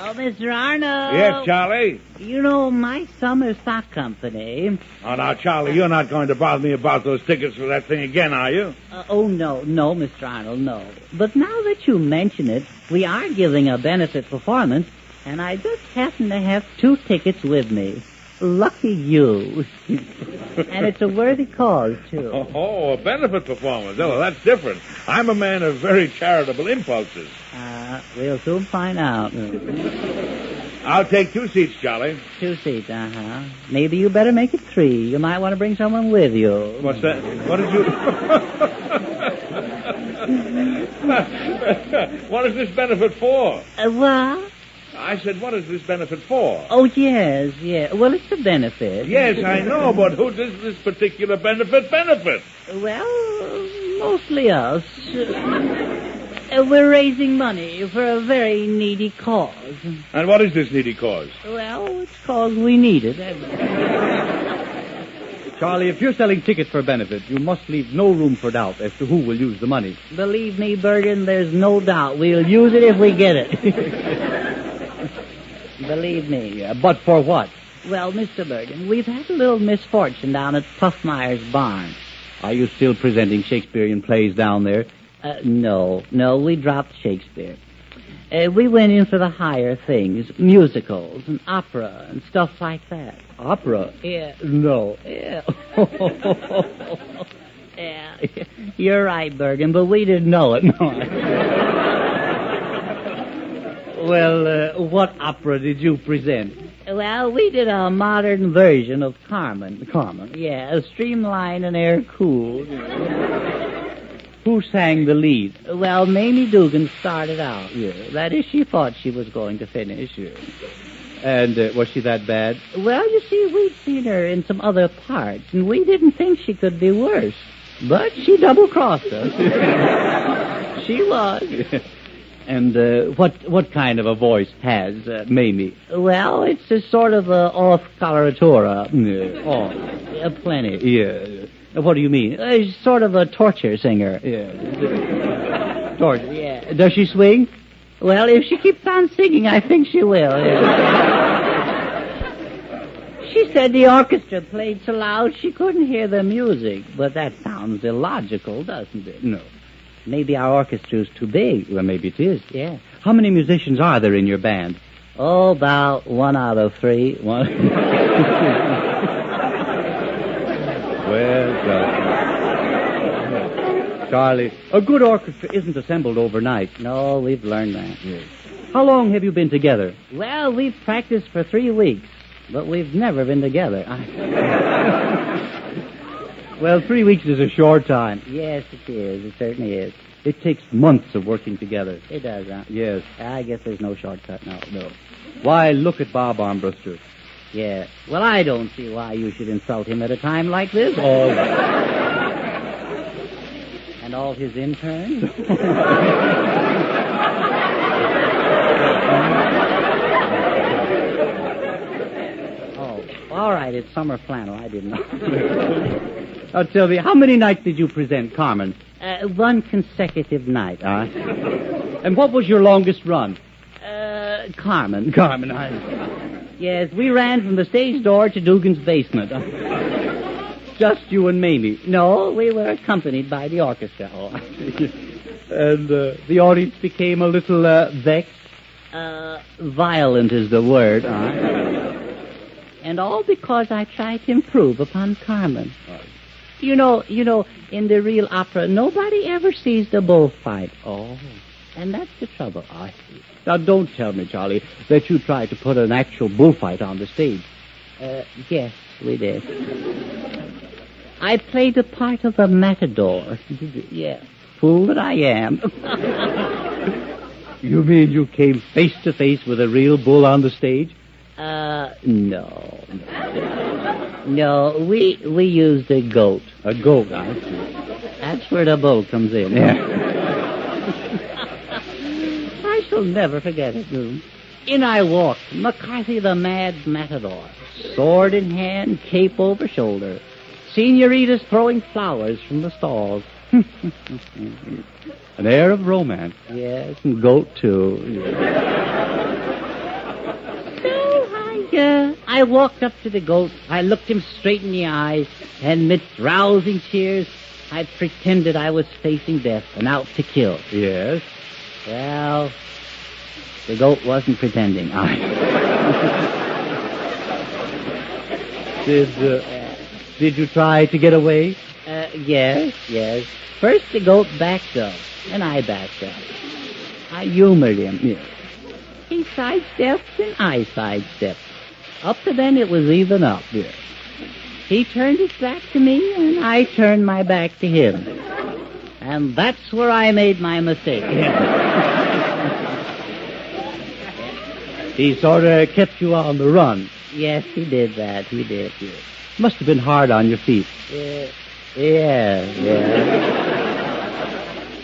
Oh, Mr. Arnold. Yes, Charlie? You know, my summer stock company... Oh, now, Charlie, you're not going to bother me about those tickets for that thing again, are you? No, Mr. Arnold, no. But now that you mention it, we are giving a benefit performance, and I just happen to have 2 tickets with me. Lucky you. And it's a worthy cause, too. Oh, a benefit performance. Oh, that's different. I'm a man of very charitable impulses. We'll soon find out. I'll take 2 seats, Charlie. 2 seats, Maybe you better make it 3. You might want to bring someone with you. What's that? What did you... What is this benefit for? What? I said, what is this benefit for? Oh, yes. Well, it's a benefit. Yes, I know, but who does this particular benefit? Well, mostly us. We're raising money for a very needy cause. And what is this needy cause? Well, it's cause we need it. Charlie, if you're selling tickets for a benefit, you must leave no room for doubt as to who will use the money. Believe me, Bergen, there's no doubt. We'll use it if we get it. Believe me. Yeah, but for what? Well, Mr. Bergen, we've had a little misfortune down at Puffmeyer's barn. Are you still presenting Shakespearean plays down there? No, we dropped Shakespeare. We went in for the higher things, musicals and opera and stuff like that. Opera? Yeah, no, yeah. Yeah, you're right, Bergen, but we didn't know it. Well, what opera did you present? Well, we did a modern version of Carmen. Carmen? Yeah, streamlined and air-cooled. Who sang the lead? Well, Mamie Dugan started out. Yeah. That is, she thought she was going to finish. Yeah. And was she that bad? Well, you see, we'd seen her in some other parts, and we didn't think she could be worse. But she double-crossed us. She was. And what kind of a voice has Mamie? Well, it's a sort of off coloratura. Plenty. Yeah. What do you mean? Sort of a torture singer. Yeah. Torture? Yeah. Does she swing? Well, if she keeps on singing, I think she will. Yeah. She said the orchestra played so loud she couldn't hear the music. But that sounds illogical, doesn't it? No. Maybe our orchestra's too big. Well, maybe it is. Yeah. How many musicians are there in your band? Oh, about 1 out of 3. Well done. Charlie, a good orchestra isn't assembled overnight. No, we've learned that. Yes. How long have you been together? Well, we've practiced for 3 weeks, but we've never been together. Well, 3 weeks is a short time. Yes, it is. It certainly is. It takes months of working together. It does, huh? Yes. I guess there's no shortcut now. No. Why, look at Bob Armbruster. Yeah. Well, I don't see why you should insult him at a time like this. Oh. And all his interns. Oh, all right. It's summer flannel. I didn't know. Now, tell me, how many nights did you present Carmen? 1 consecutive night. And what was your longest run? Carmen. Carmen, Yes, we ran from the stage door to Dugan's basement. Just you and Mamie? No, we were accompanied by the orchestra. Oh. And the audience became a little vexed? Violent is the word. And all because I tried to improve upon Carmen. You know, in the real opera, nobody ever sees the bullfight. Oh. And that's the trouble. I see. Now, don't tell me, Charlie, that you tried to put an actual bullfight on the stage. Yes, we did. I played the part of a matador. Yeah. Fool that I am. You mean you came face to face with a real bull on the stage? No. No, we used a goat. A goat, I see. That's where the bull comes in. Yeah. I shall never forget it. In I walked, McCarthy the mad matador, sword in hand, cape over shoulder, senoritas throwing flowers from the stalls. An air of romance. Yes, and goat, too. I walked up to the goat, I looked him straight in the eyes, and amidst rousing cheers, I pretended I was facing death and out to kill. Yes. Well, the goat wasn't pretending. Did you try to get away? Yes. First the goat backed up, and I backed up. I humored him. Yes. He sidestepped, and I sidestepped. Up to then, it was even up. Yes. He turned his back to me, and I turned my back to him. And that's where I made my mistake. He sort of kept you on the run. Yes, he did that. He did. Yes. Must have been hard on your feet. Yeah.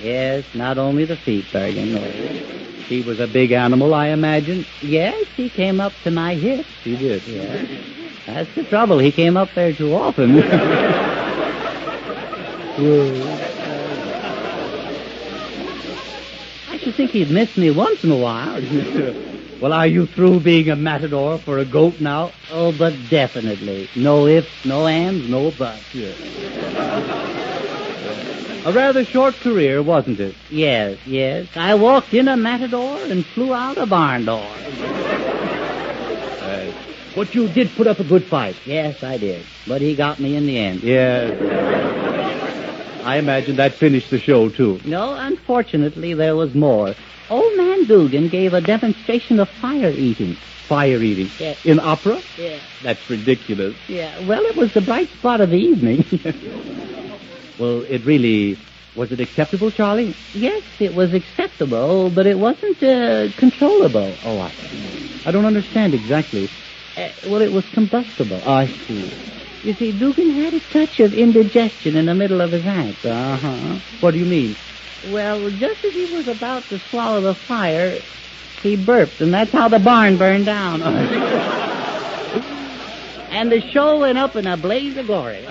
Yes, not only the feet, Bergen. No. He was a big animal, I imagine. Yes, he came up to my hips. He did. Yeah. That's the trouble. He came up there too often. I should think he'd miss me once in a while. Well, are you through being a matador for a goat now? Oh, but definitely. No ifs, no ands, no buts. Yes. A rather short career, wasn't it? Yes. I walked in a matador and flew out a barn door. But you did put up a good fight. Yes, I did. But he got me in the end. Yes. I imagine that finished the show, too. No, unfortunately, there was more. Old man Dugan gave a demonstration of fire eating. Fire eating? Yes. In opera? Yeah. That's ridiculous. Yeah, well, it was the bright spot of the evening. Well, was it acceptable, Charlie? Yes, it was acceptable, but it wasn't controllable. Oh, I don't understand exactly. Well, it was combustible. I see. You see, Dugan had a touch of indigestion in the middle of his act. Uh-huh. What do you mean? Well, just as he was about to swallow the fire, he burped, and that's how the barn burned down. And the show went up in a blaze of glory.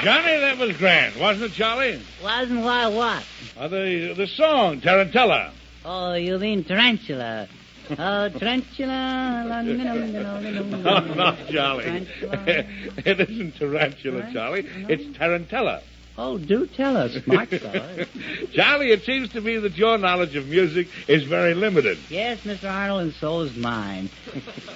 Johnny, that was grand, wasn't it, Charlie? Wasn't what? The song, Tarantella. Oh, you mean tarantula. Oh, tarantula. Oh, no, Charlie. It isn't tarantula, Charlie. It's tarantella. Oh, do tell us, smart fellow. Charlie, it seems to me that your knowledge of music is very limited. Yes, Mr. Arnold, and so is mine.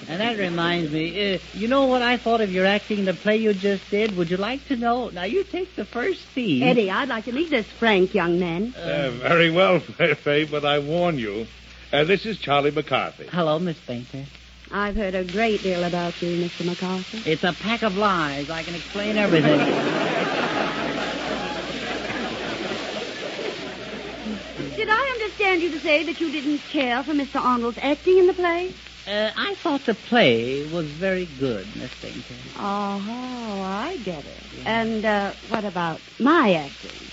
And that reminds me, you know what I thought of your acting in the play you just did? Would you like to know? Now, you take the first theme. Eddie, I'd like to meet this frank young man. Very well, Fay, but I warn you. This is Charlie McCarthy. Hello, Miss Bainter. I've heard a great deal about you, Mr. McCarthy. It's a pack of lies. I can explain everything. Did I understand you to say that you didn't care for Mr. Arnold's acting in the play? I thought the play was very good, Miss Bainter. Oh, I get it. And what about my acting?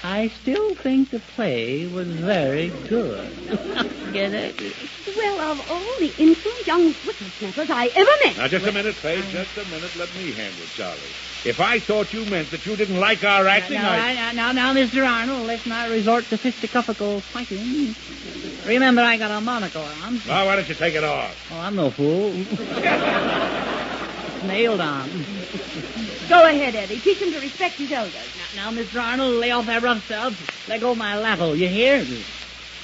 I still think the play was very good. Get it? Well, of all the insolent young whippersnappers I ever met. Now, just a minute, Fay. Just a minute. Let me handle Charlie. If I thought you meant that you didn't like our acting, Now, Mr. Arnold, let's not resort to fisticuffle fighting. Remember, I got a monocle on. Well, why don't you take it off? Oh, I'm no fool. It's nailed on. Go ahead, Eddie. Teach him to respect his elders. Now, Mr. Arnold, lay off that rough stuff. Let go of my lapel. You hear?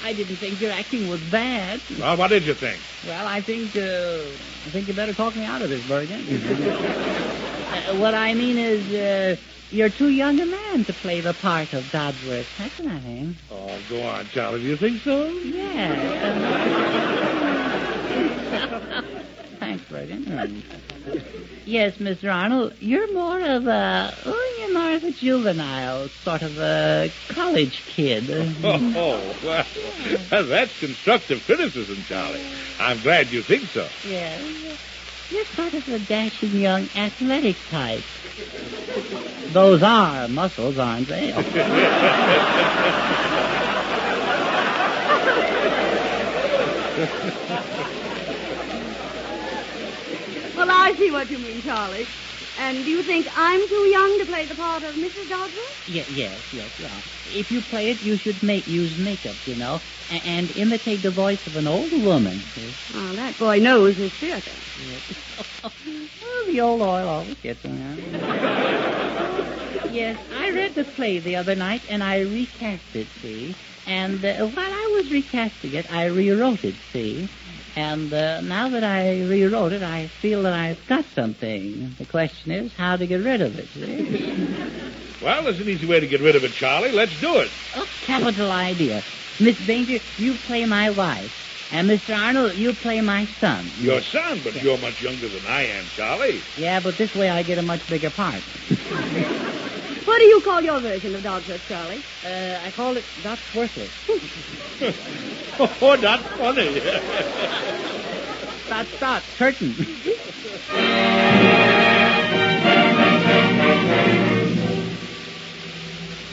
I didn't think your acting was bad. Well, what did you think? Well, I think you better talk me out of this, Bergen. What I mean is, you're too young a man to play the part of Dodsworth. That's what I think. Oh, go on, Charlie. Do you think so? Yeah. Thanks, Bergen. Yes, Mr. Arnold, you're more of a juvenile, sort of a college kid. Well, that's constructive criticism, Charlie. I'm glad you think so. Yeah. You're sort of a dashing young athletic type. Those are muscles, aren't they? Well, I see what you mean, Charlie. And do you think I'm too young to play the part of Mrs. Dodsworth? Yes. If you play it, you should use makeup, and imitate the voice of an older woman. Oh, that boy knows his theater. Oh, the old oil always gets around. Yes, I read the play the other night, and I recast it, see? And while I was recasting it, I rewrote it, see? And now that I rewrote it, I feel that I've got something. The question is how to get rid of it, see? Well, there's an easy way to get rid of it, Charlie. Let's do it. Oh, capital idea. Miss Bainter, you play my wife. And Mr. Arnold, you play my son. Your son, but you're much younger than I am, Charlie. Yeah, but this way I get a much bigger part. What do you call your version of Dodsworth, Charlie? I call it That's Worthless. Oh, that's funny. Stop. Curtain.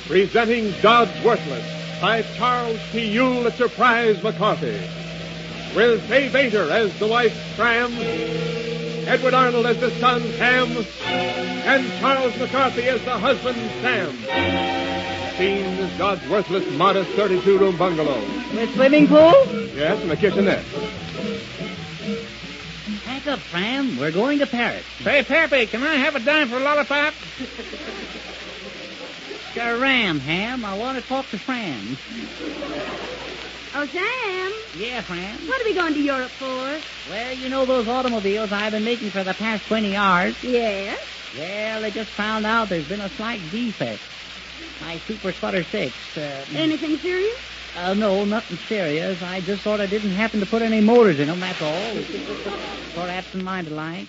Presenting God's Worthless by Charles P. Yule at Surprise McCarthy. With Fay Bainter as the wife, Fram, Edward Arnold as the son, Ham, and Charles McCarthy as the husband, Sam. Scene is God's worthless, modest 32-room bungalow. With swimming pool? Yes, and a kitchenette. Pack up, Fram. We're going to Paris. Say, Pappy, can I have a dime for a lollipop? Ram, Ham. I want to talk to Fram. Oh, Sam. Yeah, Fram. What are we going to Europe for? Well, you know those automobiles I've been making for the past 20 years? Yes. Well, they just found out there's been a slight defect. My Super Sputter 6. Anything serious? No, nothing serious. I just sort of didn't happen to put any motors in them, that's all. Sort of absent-minded like.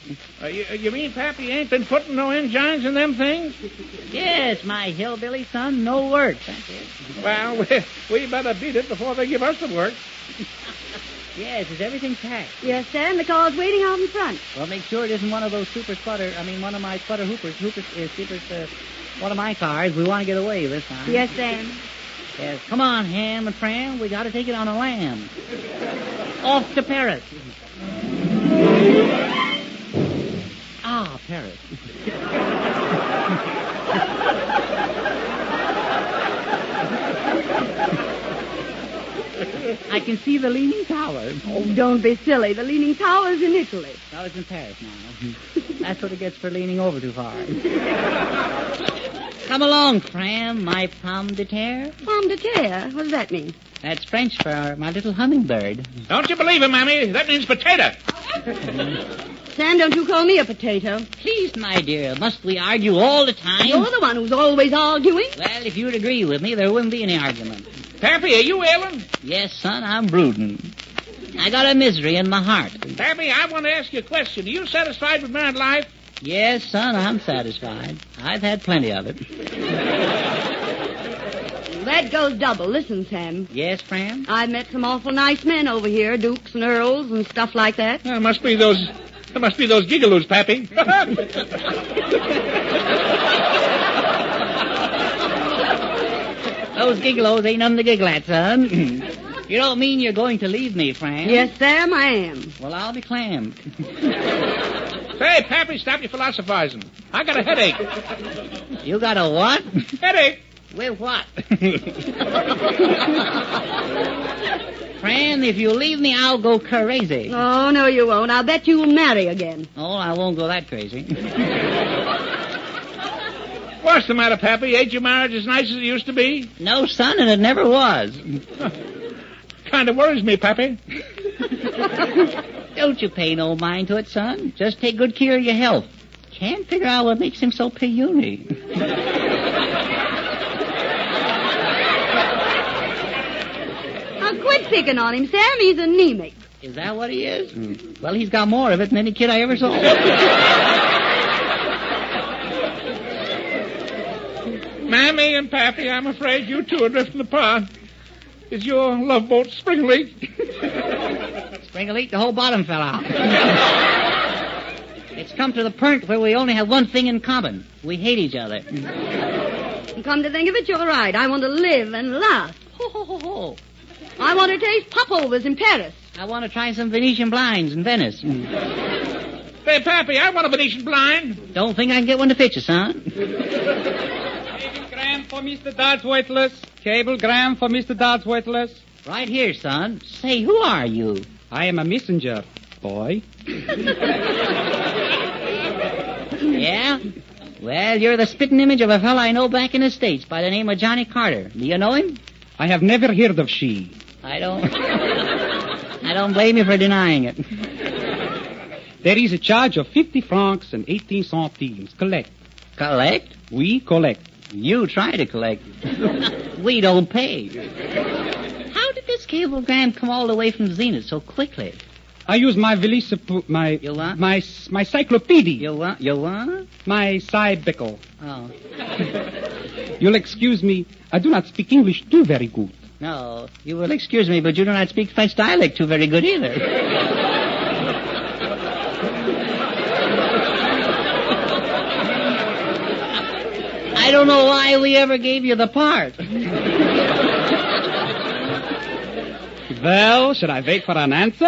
You mean Pappy ain't been putting no engines in them things? Yes, my hillbilly son, no work. That's it. Well, we better beat it before they give us the work. Yes, is everything packed? Yes, Sam. The car's waiting out in front. Well, make sure it isn't one of those one of my Sputter one of my cars. We want to get away this time. Yes, Sam. Yes, come on, Ham and Fram. We got to take it on a lamb. Off to Paris. Paris. I can see the Leaning Tower. Oh, don't be silly. The Leaning Tower's in Italy. No, it's in Paris now. That's what it gets for leaning over too far. Come along, Fram, my pomme de terre. Pomme de terre? What does that mean? That's French for my little hummingbird. Don't you believe him, Mammy? That means potato. Sam, don't you call me a potato. Please, my dear, must we argue all the time? You're the one who's always arguing. Well, if you'd agree with me, there wouldn't be any argument. Pappy, are you ailing? Yes, son, I'm brooding. I got a misery in my heart. Pappy, I want to ask you a question. Are you satisfied with married life? Yes, son, I'm satisfied. I've had plenty of it. That goes double. Listen, Sam. Yes, Fram? I've met some awful nice men over here, dukes and earls and stuff like that. There must be those gigaloos, Pappy. Those gigolos ain't nothing to giggle at, son. You don't mean you're going to leave me, Fram? Yes, Sam, I am. Well, I'll be clammed. Say, Pappy, stop your philosophizing. I got a headache. You got a what? Headache. With what? Fran, if you leave me, I'll go crazy. Oh, no, you won't. I'll bet you'll marry again. Oh, I won't go that crazy. What's the matter, Pappy? Ain't your marriage as nice as it used to be? No, son, and it never was. Kind of worries me, Pappy. Don't you pay no mind to it, son. Just take good care of your health. Can't figure out what makes him so puny. Now, quit picking on him, Sam. He's anemic. Is that what he is? Well, he's got more of it than any kid I ever saw. Mammy and Pappy, I'm afraid you two are drifting apart. Is your love boat spring leak? Spring leak, the whole bottom fell out. It's come to the point where we only have one thing in common. We hate each other. And come to think of it, you're right. I want to live and laugh. Ho, ho, ho, ho. I want to taste popovers in Paris. I want to try some Venetian blinds in Venice. Say, Pappy, I want a Venetian blind. Don't think I can get one to fit you, son. Cablegram for Mr. Dodsworthless. Cablegram for Mr. Dodsworthless. Right here, son. Say, who are you? I am a messenger, boy. Yeah? Well, you're the spitting image of a fella I know back in the States by the name of Johnny Carter. Do you know him? I have never heard of she. I don't blame you for denying it. There is a charge of 50 francs and 18 centimes. Collect. Collect? We collect. You try to collect. We don't pay. How did this cablegram come all the way from Zenith so quickly? I use my You what? my cyclopedia. You what? You what? My cybicle. Oh. You'll excuse me. I do not speak English too very good. No, you will excuse me, but you do not speak French dialect too very good either. I don't know why we ever gave you the part. Well, should I wait for an answer?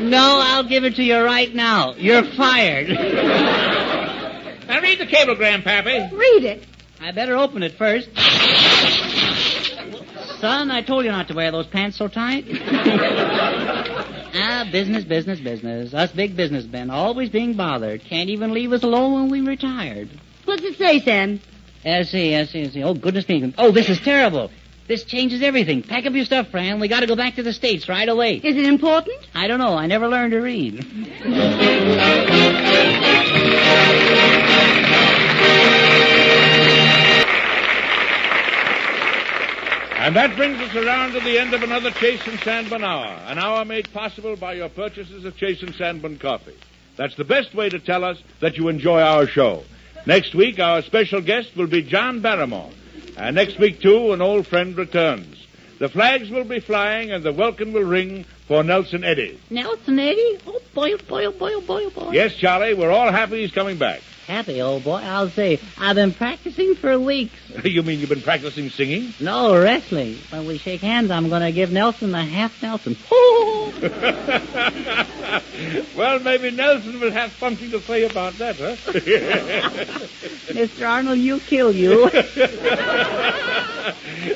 No, I'll give it to you right now. You're fired. Now read the cablegram, Pappy. Read it. I better open it first. Son, I told you not to wear those pants so tight. Business, business, business. Us big businessmen, always being bothered. Can't even leave us alone when we retired. What's it say, Sam? I see. Oh, goodness me. Oh, this is terrible. This changes everything. Pack up your stuff, Fran. We got to go back to the States right away. Is it important? I don't know. I never learned to read. And that brings us around to the end of another Chase and Sanborn hour, an hour made possible by your purchases of Chase and Sanborn coffee. That's the best way to tell us that you enjoy our show. Next week, our special guest will be John Barrymore. And next week, too, an old friend returns. The flags will be flying and the welkin will ring for Nelson Eddy. Nelson Eddy? Oh, boy, oh, boy, oh, boy, oh, boy, oh, boy. Yes, Charlie, we're all happy he's coming back. Happy, old boy. I'll say, I've been practicing for weeks. You mean you've been practicing singing? No, wrestling. When we shake hands, I'm going to give Nelson the half Nelson. Well, maybe Nelson will have something to say about that, huh? Mr. Arnold, you kill you.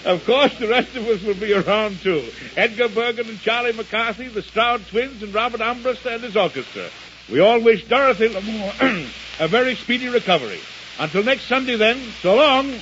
Of course, the rest of us will be around, too. Edgar Bergen and Charlie McCarthy, the Stroud twins, and Robert Ambrose and his orchestra. We all wish Dorothy Lamour a very speedy recovery. Until next Sunday, then, so long.